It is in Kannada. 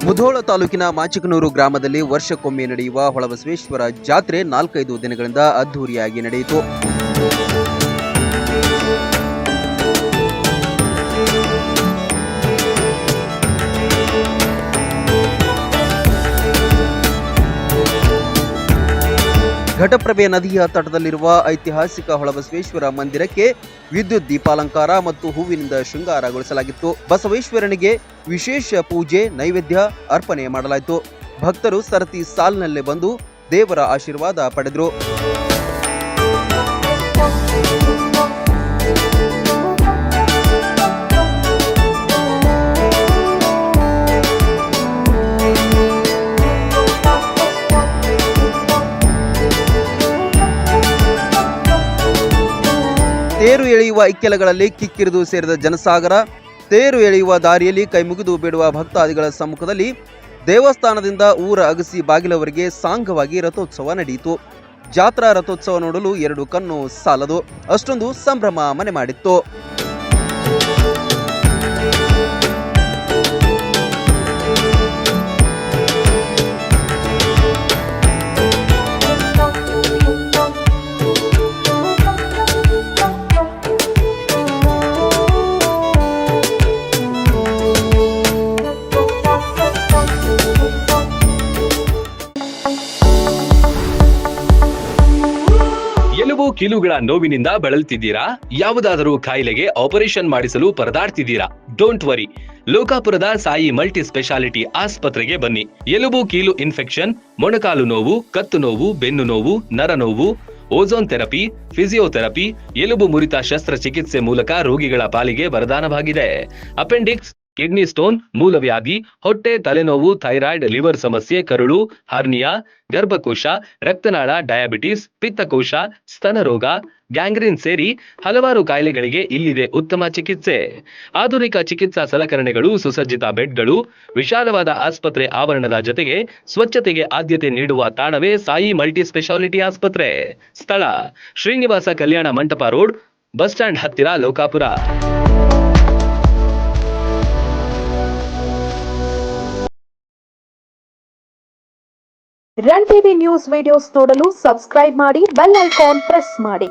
ಮುಧೋಳ ತಾಲೂಕಿನ ಮಾಚಿಕನೂರು ಗ್ರಾಮದಲ್ಲಿ ವರ್ಷಕ್ಕೊಮ್ಮೆ ನಡೆಯುವ ಹೊಳಬಸವೇಶ್ವರ ಜಾತ್ರೆ 4-5 ದಿನಗಳಿಂದ ಅದ್ದೂರಿಯಾಗಿ ನಡೆಯಿತು. ಘಟಪ್ರಭೆ ನದಿಯ ತಟದಲ್ಲಿರುವ ಐತಿಹಾಸಿಕ ಹೊಳಬಸವೇಶ್ವರ ಮಂದಿರಕ್ಕೆ ವಿದ್ಯುತ್ ದೀಪಾಲಂಕಾರ ಮತ್ತು ಹೂವಿನಿಂದ ಶೃಂಗಾರಗೊಳಿಸಲಾಗಿತ್ತು. ಬಸವೇಶ್ವರನಿಗೆ ವಿಶೇಷ ಪೂಜೆ ನೈವೇದ್ಯ ಅರ್ಪಣೆ ಮಾಡಲಾಯಿತು. ಭಕ್ತರು ಸರತಿ ಸಾಲಿನಲ್ಲೇ ಬಂದು ದೇವರ ಆಶೀರ್ವಾದ ಪಡೆದರು. ತೇರು ಎಳೆಯುವ ಇಕ್ಕೆಲಗಳಲ್ಲಿ ಕಿಕ್ಕಿರಿದು ಸೇರಿದ ಜನಸಾಗರ. ತೇರು ಎಳೆಯುವ ದಾರಿಯಲ್ಲಿ ಕೈಮುಗಿದು ಬೇಡುವ ಭಕ್ತಾದಿಗಳ ಸಮ್ಮುಖದಲ್ಲಿ ದೇವಸ್ಥಾನದಿಂದ ಊರ ಅಗಸಿ ಬಾಗಿಲವರೆಗೆ ಸಾಂಗವಾಗಿ ರಥೋತ್ಸವ ನಡೆಯಿತು. ಜಾತ್ರಾ ರಥೋತ್ಸವ ನೋಡಲು 2 ಕಣ್ಣು ಸಾಲದು, ಅಷ್ಟೊಂದು ಸಂಭ್ರಮ ಮನೆ ಮಾಡಿತ್ತು. ಎಲುಬು ಕೀಲುಗಳ ನೋವಿನಿಂದ ಬಳಲ್ತಿದ್ದೀರಾ? ಯಾವುದಾದರೂ ಕಾಯಿಲೆಗೆ ಆಪರೇಷನ್ ಮಾಡಿಸಲು ಪರದಾಡ್ತಿದ್ದೀರಾ? ಡೋಂಟ್ ವರಿ, ಲೋಕಾಪುರದ ಸಾಯಿ ಮಲ್ಟಿ ಸ್ಪೆಷಾಲಿಟಿ ಆಸ್ಪತ್ರೆಗೆ ಬನ್ನಿ. ಎಲುಬು ಕೀಲು ಇನ್ಫೆಕ್ಷನ್, ಮೊಣಕಾಲು ನೋವು, ಕತ್ತು ನೋವು, ಬೆನ್ನು ನೋವು, ನರ ನೋವು, ಓಝೋನ್ ಥೆರಪಿ, ಫಿಸಿಯೋಥೆರಪಿ, ಎಲುಬು ಮುರಿತ ಶಸ್ತ್ರಚಿಕಿತ್ಸೆ ಮೂಲಕ ರೋಗಿಗಳ ಪಾಲಿಗೆ ವರದಾನವಾಗಿದೆ. ಅಪೆಂಡಿಕ್ಸ್, ಕಿಡ್ನಿ ಸ್ಟೋನ್, ಮೂಲವ್ಯಾಧಿ, ಹೊಟ್ಟೆ, ತಲೆನೋವು, ಥೈರಾಯ್ಡ್, ಲಿವರ್ ಸಮಸ್ಯೆ, ಕರುಳು, ಹರ್ನಿಯಾ, ಗರ್ಭಕೋಶ, ರಕ್ತನಾಳ, ಡಯಾಬಿಟಿಸ್, ಪಿತ್ತಕೋಶ, ಸ್ತನರೋಗ, ಗ್ಯಾಂಗ್ರೀನ್ ಸೇರಿ ಹಲವಾರು ಕಾಯಿಲೆಗಳಿಗೆ ಇಲ್ಲಿದೆ ಉತ್ತಮ ಚಿಕಿತ್ಸೆ. ಆಧುನಿಕ ಚಿಕಿತ್ಸಾ ಸಲಕರಣೆಗಳು, ಸುಸಜ್ಜಿತ ಬೆಡ್ಗಳು, ವಿಶಾಲವಾದ ಆಸ್ಪತ್ರೆ ಆವರಣದ ಜೊತೆಗೆ ಸ್ವಚ್ಛತೆಗೆ ಆದ್ಯತೆ ನೀಡುವ ತಾಣವೇ ಸಾಯಿ ಮಲ್ಟಿ ಸ್ಪೆಷಾಲಿಟಿ ಆಸ್ಪತ್ರೆ. ಸ್ಥಳ Srinivasa Kalyana Mantapa road, bus stand ಹತ್ತಿರ, Lokapur. Run TV news videos ನೋಡಲು ಸಬ್ಸ್ಕ್ರೈಬ್ ಮಾಡಿ, ಬೆಲ್ ಐಕಾನ್ ಪ್ರೆಸ್ ಮಾಡಿ.